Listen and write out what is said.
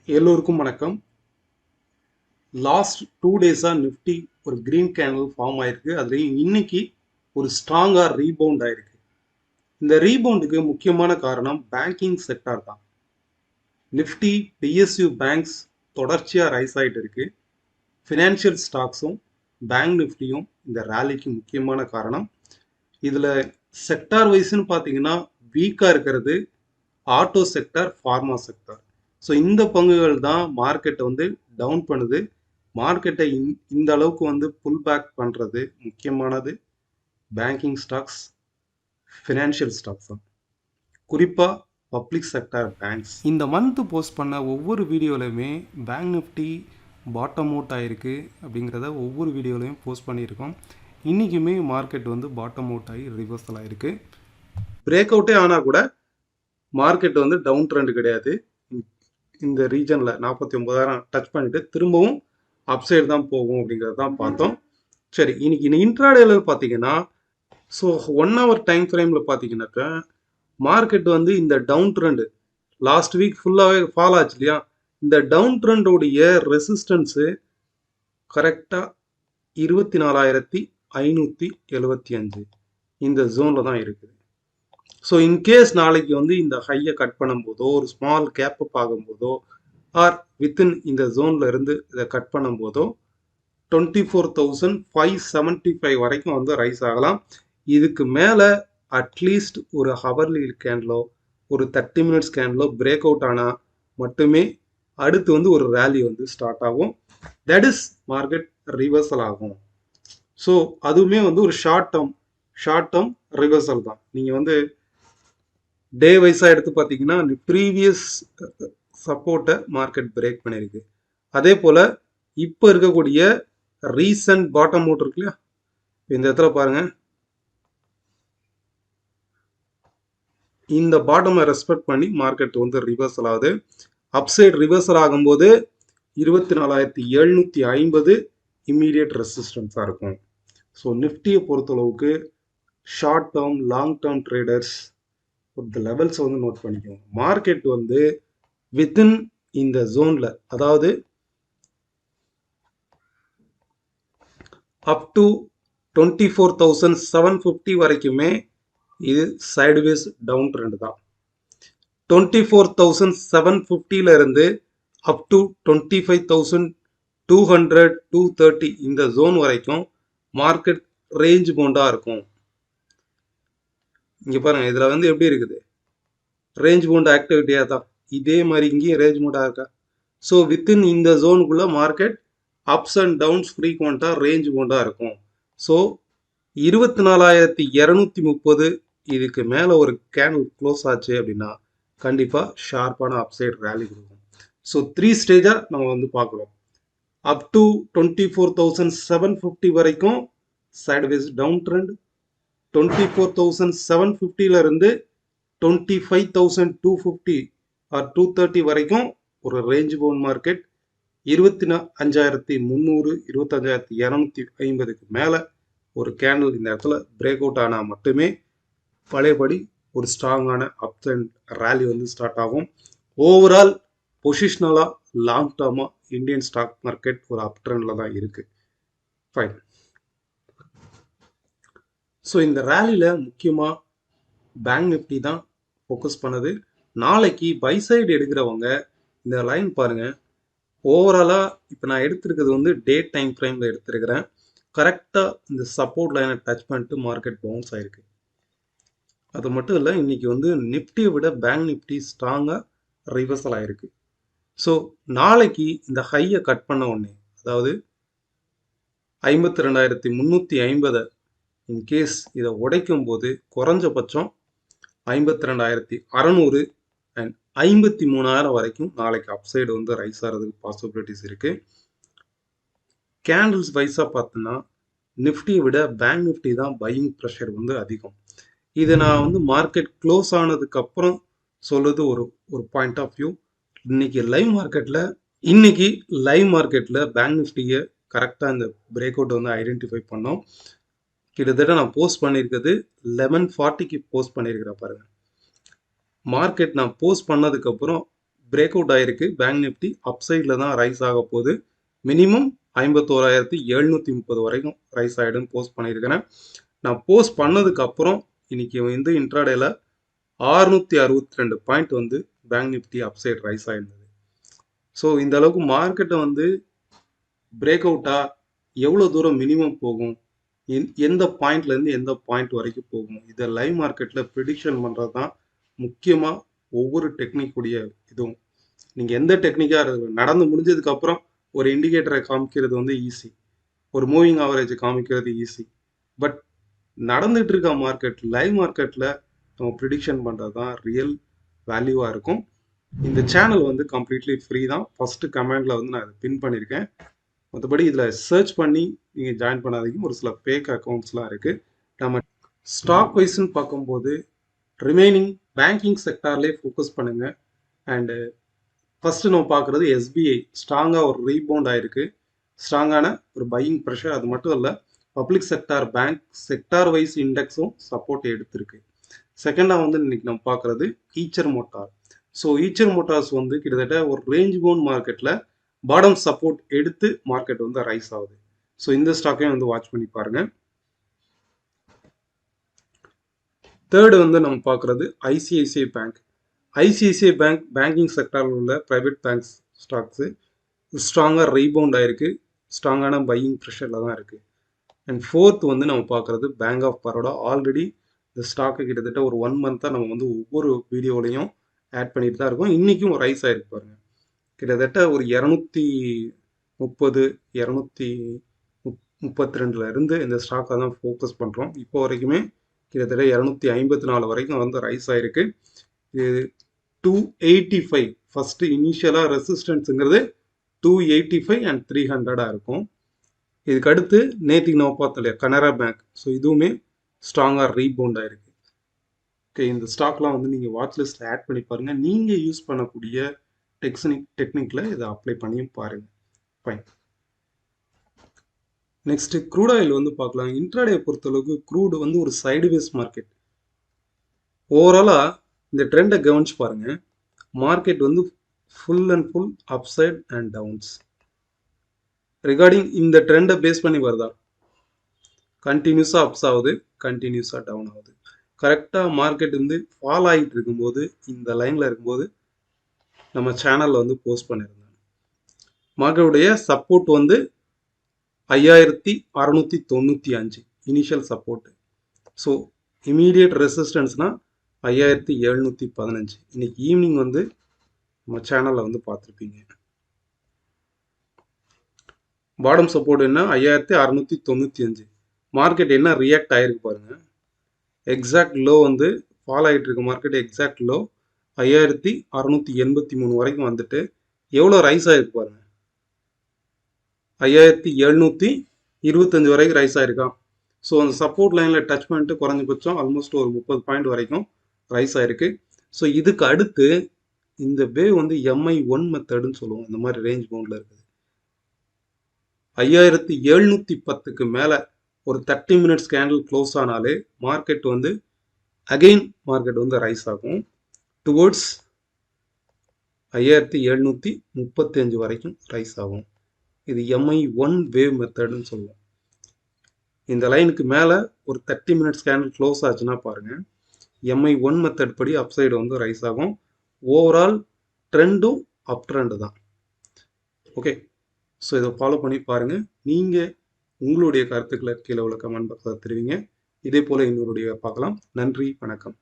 எல்லோருக்கும் வணக்கம். Last 2 டேஸா Nifty ஒரு கிரீன் கேண்டில் ஃபார்ம் ஆயிருக்கு. அதுலேயும் இன்னைக்கு ஒரு ஸ்ட்ராங்காக ரீபவுண்ட் ஆயிருக்கு. இந்த ரீபவுண்டுக்கு முக்கியமான காரணம் பேங்கிங் செக்டார் தான். நிஃப்டி பிஎஸ்யூ பேங்க்ஸ் தொடர்ச்சியாக ரைஸ் ஆகிட்டு இருக்கு. ஃபினான்ஷியல் ஸ்டாக்ஸும் பேங்க் நிஃப்டியும் இந்த ரேலிக்கு முக்கியமான காரணம். இதில் செக்டார் வைஸ்ன்னு பார்த்தீங்கன்னா வீக்காக இருக்கிறது auto sector, pharma sector. So இந்த பங்குகள் தான் மார்க்கெட்டை வந்து டவுன் பண்ணுது. மார்க்கெட்டை இந்த அளவுக்கு வந்து புல் பேக் பண்ணுறது முக்கியமானது பேங்கிங் ஸ்டாக்ஸ், ஃபினான்ஷியல் ஸ்டாக்ஸ் தான், குறிப்பாக பப்ளிக் செக்டார் பேங்க்ஸ். இந்த மந்த்து போஸ்ட் பண்ண ஒவ்வொரு வீடியோலையுமே பேங்க் நிஃப்டி பாட்டம் அவுட் ஆகிருக்கு அப்படிங்கிறத ஒவ்வொரு வீடியோலையும் போஸ்ட் பண்ணியிருக்கோம். இன்றைக்குமே மார்க்கெட் வந்து பாட்டம் அவுட் ஆகி ரிவர்சல் ஆகிருக்கு. பிரேக் அவுட்டே ஆனால் கூட மார்க்கெட் வந்து டவுன் ட்ரெண்ட் கிடையாது. இந்த ரீஜனில் 49,000 டச் பண்ணிட்டு திரும்பவும் அப்சைடு தான் போகும் அப்படிங்கிறது தான் பார்த்தோம். சரி, இன்னைக்கு இன்ட்ராடேல பார்த்தீங்கன்னா, ஸோ 1 hour டைம் ஃப்ரேமில் பார்த்தீங்கன்னாக்கா மார்க்கெட் வந்து இந்த டவுன் ட்ரெண்டு லாஸ்ட் வீக் ஃபுல்லாகவே ஃபால் ஆச்சு இல்லையா, இந்த டவுன் ட்ரெண்டோடைய ரெசிஸ்டன்ஸு கரெக்டாக 24,575 இந்த ஜோனில் தான் இருக்குது. ஸோ இன்கேஸ் நாளைக்கு வந்து இந்த ஹையை கட் பண்ணும்போதோ ஒரு ஸ்மால் கேப் அப் ஆகும்போதோ ஆர் வித்தின் இந்த ஜோனில் இருந்து இதை கட் பண்ணும்போதோ 24,575 வரைக்கும் வந்து ரைஸ் ஆகலாம். இதுக்கு மேலே அட்லீஸ்ட் ஒரு ஹவர்லி கேண்டிலோ ஒரு 30 minutes கேண்டிலோ பிரேக் அவுட் ஆனால் மட்டுமே அடுத்து வந்து ஒரு ரேலி வந்து ஸ்டார்ட் ஆகும். தட் இஸ் மார்க்கெட் ரிவர்சல் ஆகும். ஸோ அதுவுமே வந்து ஒரு ஷார்ட் டேர்ம் ரிவர்சல் தான். நீங்கள் வந்து டே வைஸாக எடுத்து பார்த்தீங்கன்னா ப்ரீவியஸ் சப்போர்ட்டை மார்க்கெட் பிரேக் பண்ணியிருக்கு. அதே போல் இப்போ இருக்கக்கூடிய ரீசன்ட் பாட்டம் அவுட் இருக்கு இல்லையா, இந்த இடத்துல பாருங்க, இந்த பாட்டமை ரெஸ்பெக்ட் பண்ணி மார்க்கெட் வந்து ரிவர்சல் ஆகுது. அப்சைட் ரிவர்சல் ஆகும்போது 24,750 இம்மீடியட் ரெசிஸ்டன்ஸாக இருக்கும். ஸோ நிஃப்டியை பொறுத்தளவுக்கு short term long term traders இந்த லெவல்ஸ் வந்து நோட் பண்ணிக்கோங்க. மார்க்கெட் வந்து வித்தின் இந்த ஜோனில், அதாவது அப் டு 24,750 வரைக்குமே இது சைடுவேஸ் டவுன் ட்ரெண்ட் தான். 24,750 இருந்து அப் டு 25,200 230 இந்த ஜோன் வரைக்கும் மார்க்கெட் ரேஞ்ச் பவுண்டாக இருக்கும். இங்கே பாருங்க, இதில் வந்து எப்படி இருக்குது, ரேஞ்ச் பவுண்ட் ஆக்டிவிட்டியாக தான். இதே மாதிரி இங்கேயும் ரேஞ்ச் பவுண்டாக இருக்கா. ஸோ வித்தின் இந்த ஜோனுக்குள்ளே மார்க்கெட் அப்ஸ் அண்ட் டவுன்ஸ் ஃப்ரீக்வெண்ட்டாக ரேஞ்ச் பவுண்டாக இருக்கும். ஸோ 24,230 இதுக்கு மேலே ஒரு கேண்டில் க்ளோஸ் ஆச்சு அப்படின்னா கண்டிப்பாக ஷார்ப்பான அப்சைட் ரேலி கொடுக்கும். ஸோ 3 ஸ்டேஜாக நம்ம வந்து பார்க்குறோம். அப் டு 24,750 வரைக்கும் சைட்வேஸ் டவுன் ட்ரெண்ட், 24,750 இருந்து 25,250 ஆர் 230 வரைக்கும் ஒரு ரேஞ்ச் பவுண்ட் மார்க்கெட், 25,300 25,250க்கு மேலே ஒரு கேண்டில் இந்த இடத்துல பிரேக் அவுட் ஆனால் மட்டுமே பழையபடி ஒரு ஸ்ட்ராங்கான அப் அண்ட் ரேலி வந்து ஸ்டார்ட் ஆகும். ஓவரால் பொசிஷனலாக லாங் டேர்மாக இந்தியன் ஸ்டாக் மார்க்கெட் ஒரு அப் ட்ரெண்டில் தான் இருக்குது. ஃபைன். ஸோ இந்த ரேலியில் முக்கியமாக பேங்க் நிஃப்டி தான் ஃபோக்கஸ் பண்ணுது. நாளைக்கு பை சைடு எடுக்கிறவங்க இந்த லைன் பாருங்கள். ஓவராலாக இப்போ நான் எடுத்திருக்கிறது வந்து டே டைம் ஃப்ரேமில் எடுத்திருக்கிறேன். கரெக்டாக இந்த சப்போர்ட் லைனை டச் பண்ணிட்டு மார்க்கெட் பவுன்ஸ் ஆகிருக்கு. அது மட்டும் இல்லை, இன்றைக்கி வந்து நிஃப்டியை விட பேங்க் நிஃப்டி ஸ்ட்ராங்காக ரிவர்சல் ஆகிருக்கு. ஸோ நாளைக்கு இந்த ஹையை கட் பண்ண உடனே, அதாவது 52,350 இன்கேஸ் இதை உடைக்கும் போது குறைஞ்சபட்சம் 52,600 அண்ட் 53,000 வரைக்கும் நாளைக்கு அப்சைடு வந்து ரைஸ் ஆகிறதுக்கு பாசிபிலிட்டிஸ் இருக்குது. கேண்டில்ஸ் வைஸாக பார்த்தோன்னா நிஃப்டியை விட பேங்க் நிஃப்டி தான் பையிங் ப்ரெஷர் வந்து அதிகம். இதை நான் வந்து மார்க்கெட் க்ளோஸ் ஆனதுக்கப்புறம் சொல்லுது ஒரு பாயிண்ட் ஆஃப் வியூ. இன்னைக்கு லைவ் மார்க்கெட்டில் பேங்க் நிஃப்டியை கரெக்டாக இந்த பிரேக் அவுட் வந்து ஐடென்டிஃபை பண்ணோம். கிட்டத்தட்ட நான் போஸ்ட் பண்ணியிருக்கிறது 11:40க்கு போஸ்ட் பண்ணியிருக்கிறேன் பாருங்கள். மார்க்கெட் நான் போஸ்ட் பண்ணதுக்கப்புறம் பிரேக் அவுட் ஆயிருக்கு. பேங்க் நிஃப்டி அப் சைடில் தான் ரைஸ் ஆக போகுது. மினிமம் 51,730 வரைக்கும் ரைஸ் ஆகிடுன்னு போஸ்ட் பண்ணியிருக்கிறேன். நான் போஸ்ட் பண்ணதுக்கு அப்புறம் இன்னைக்கு வந்து இன்ட்ராடேல 662 பாயிண்ட் வந்து bank Nifty up side rise ஆயிருந்தது. ஸோ இந்த அளவுக்கு மார்க்கெட்டை வந்து பிரேக் அவுட்டா எவ்வளோ தூரம் மினிமம் போகும், எந்த பாயிண்ட்லேருந்து எந்த பாயிண்ட் வரைக்கும் போகும், இதை லைவ் மார்க்கெட்டில் ப்ரிடிக்ஷன் பண்ணுறது தான் முக்கியமாக ஒவ்வொரு டெக்னிக்குடைய இதுவும். நீங்கள் எந்த டெக்னிக்காக நடந்து முடிஞ்சதுக்கப்புறம் ஒரு இண்டிகேட்டரை காமிக்கிறது வந்து ஈஸி, ஒரு மூவிங் ஆவரேஜ் காமிக்கிறது ஈஸி. பட் நடந்துட்டு இருக்க மார்க்கெட், லைவ் மார்க்கெட்டில் நம்ம ப்ரிடிக்ஷன் பண்ணுறது தான் ரியல் வேல்யூவாக இருக்கும். இந்த சேனல் வந்து கம்ப்ளீட்லி ஃப்ரீ தான். ஃபஸ்ட்டு கமெண்டில் வந்து நான் இதை பின் பண்ணியிருக்கேன். மற்றபடி இதில் சர்ச் பண்ணி நீங்கள் ஜாயின் பண்ணாதீங்க. ஒரு சில ஃபேக் அக்கௌண்ட்ஸ்லாம் இருக்குது. நம்ம ஸ்டாக் வைஸ்ன்னு பார்க்கும்போது ரிமைனிங் பேங்கிங் செக்டார்லேயே ஃபோக்கஸ் பண்ணுங்கள். அண்டு ஃபஸ்ட்டு நம்ம பார்க்குறது எஸ்பிஐ ஸ்ட்ராங்காக ஒரு ரீபவுண்ட் ஆகிருக்கு. ஸ்ட்ராங்கான ஒரு பையிங் ப்ரெஷர். அது மட்டும் இல்லை, public sector bank sector wise இண்டெக்ஸும் சப்போர்ட் எடுத்திருக்கு. செகண்டாக வந்து இன்னைக்கு நம்ம பார்க்குறது Eicher Motor. So Eicher Motors வந்து கிட்டத்தட்ட ஒரு ரேஞ்ச் பவுண்ட் மார்க்கெட்டில் பாட்டம் சப்போர்ட் எடுத்து மார்க்கெட் வந்து ரைஸ் ஆகுது. ஸோ இந்த ஸ்டாக்கையும் வந்து வாட்ச் பண்ணி பாருங்க. தேர்டு வந்து நம்ம பார்க்குறது ICICI bank. ICICI bank banking செக்டாரில் உள்ள ப்ரைவேட் பேங்க்ஸ் ஸ்டாக்ஸு ஸ்ட்ராங்காக ரீபவுண்ட் ஆயிருக்கு. ஸ்ட்ராங்கான பையிங் ப்ரெஷரில் தான் இருக்குது. அண்ட் ஃபோர்த் வந்து நம்ம பார்க்குறது பேங்க் ஆஃப் பரோடா. ஆல்ரெடி இந்த ஸ்டாக்கு கிட்டத்தட்ட ஒரு 1 மந்த்தாக நம்ம வந்து ஒவ்வொரு வீடியோலையும் ஆட் பண்ணிட்டு தான் இருக்கோம். இன்றைக்கும் ரைஸ் ஆகிருக்கு பாருங்க. கிட்டத்தட்ட ஒரு 230 232 இருந்து இந்த ஸ்டாக்கை தான் ஃபோக்கஸ் பண்ணுறோம். இப்போ வரைக்குமே கிட்டத்தட்ட 254 வரைக்கும் வந்து ரைஸ் ஆகிருக்கு. இது 285 ஃபஸ்ட்டு இனிஷியலாக ரெசிஸ்டன்ஸுங்கிறது 285 அண்ட் 300 இருக்கும். இதுக்கு அடுத்து நேற்றுக்கு நம்ம பார்த்தோம் இல்லையா கனரா பேங்க். ஸோ இதுவுமே ஸ்ட்ராங்காக ரீபவுண்ட் ஆயிருக்கு. ஓகே, இந்த ஸ்டாக்லாம் வந்து நீங்கள் வாட்ச் லிஸ்ட்டில் ஆட் பண்ணி பாருங்கள். நீங்கள் யூஸ் பண்ணக்கூடிய டெக்னிக்கில் இதை அப்ளை பண்ணியும் பாருங்கள். ஃபைன். நெக்ஸ்ட்டு க்ரூட் ஆயில் வந்து பார்க்கலாம். இன்ட்ராடே பொறுத்தளவுக்கு க்ரூடு வந்து ஒரு சைடுவேஸ் மார்க்கெட். ஓவராலாக இந்த ட்ரெண்டை கவனிச்சு பாருங்கள். மார்க்கெட் வந்து full and full upside and downs. Regarding இந்த ட்ரெண்டை பேஸ் பண்ணி வருதா, கண்டினியூஸாக அப்ஸ் ஆகுது, கண்டினியூஸாக டவுன் ஆகுது. கரெக்டாக மார்க்கெட் வந்து ஃபால் ஆகிட்டு இருக்கும்போது இந்த லைனில் இருக்கும்போது நம்ம சேனலில் வந்து போஸ்ட் பண்ணியிருந்தோம். மார்க்கெட்டுடைய சப்போர்ட் வந்து 5695 இனிஷியல் சப்போர்ட். So immediate ரெசிஸ்டன்ஸ்னால் 5715. இன்னைக்கு ஈவினிங் வந்து நம்ம சேனலில் வந்து பார்த்துருப்பீங்க. பாட்டம் சப்போர்ட் என்ன 5695. மார்க்கெட் என்ன ரியாக்ட் ஆகிருக்கு பாருங்கள். எக்ஸாக்ட் லோ வந்து ஃபால் ஆகிட்டு இருக்க மார்க்கெட் எக்ஸாக்ட் லோ 5683 வரைக்கும் வந்துட்டு எவ்வளோ ரைஸ் ஆகிருக்கு பாருங்க. 5725 வரைக்கும் ரைஸ் ஆகிருக்கான். ஸோ அந்த சப்போர்ட் லைனில் டச் பண்ணிட்டு குறைஞ்சபட்சம் ஆல்மோஸ்ட் ஒரு 30 பாயிண்ட் வரைக்கும் ரைஸ் ஆகிருக்கு. ஸோ இதுக்கு அடுத்து இந்த வேவ் வந்து MI1 மெத்தடுன்னு சொல்லுவோம். இந்த மாதிரி ரேஞ்ச் பவுண்டில் இருக்குது. 5710க்கு மேலே ஒரு 30 மினிட்ஸ் கேண்டில் க்ளோஸ் ஆனாலே மார்க்கெட் வந்து அகெயின் மார்க்கெட் வந்து ரைஸ் ஆகும் டுவோர்ட்ஸ் 5735 வரைக்கும் ரைஸ் ஆகும். இது MI1 வேவ் மெத்தடுன்னு சொல்லுவோம். இந்த லைனுக்கு மேலே ஒரு 30 மினிட்ஸ் கேண்டில் க்ளோஸ் ஆச்சுன்னா பாருங்கள், MI1 மெத்தட் படி அப்சைடு வந்து ரைஸ் ஆகும். ஓவரால் ட்ரெண்டும் அப் ட்ரெண்டு தான். ஓகே, ஸோ இதை ஃபாலோ பண்ணி பாருங்கள். நீங்கள் உங்களுடைய கருத்துக்களை கீழே உள்ள கமெண்ட் பாக்ஸில் தெரிவிங்க. இதே போல் இன்னொரு வீடியோ பார்க்கலாம். நன்றி, வணக்கம்.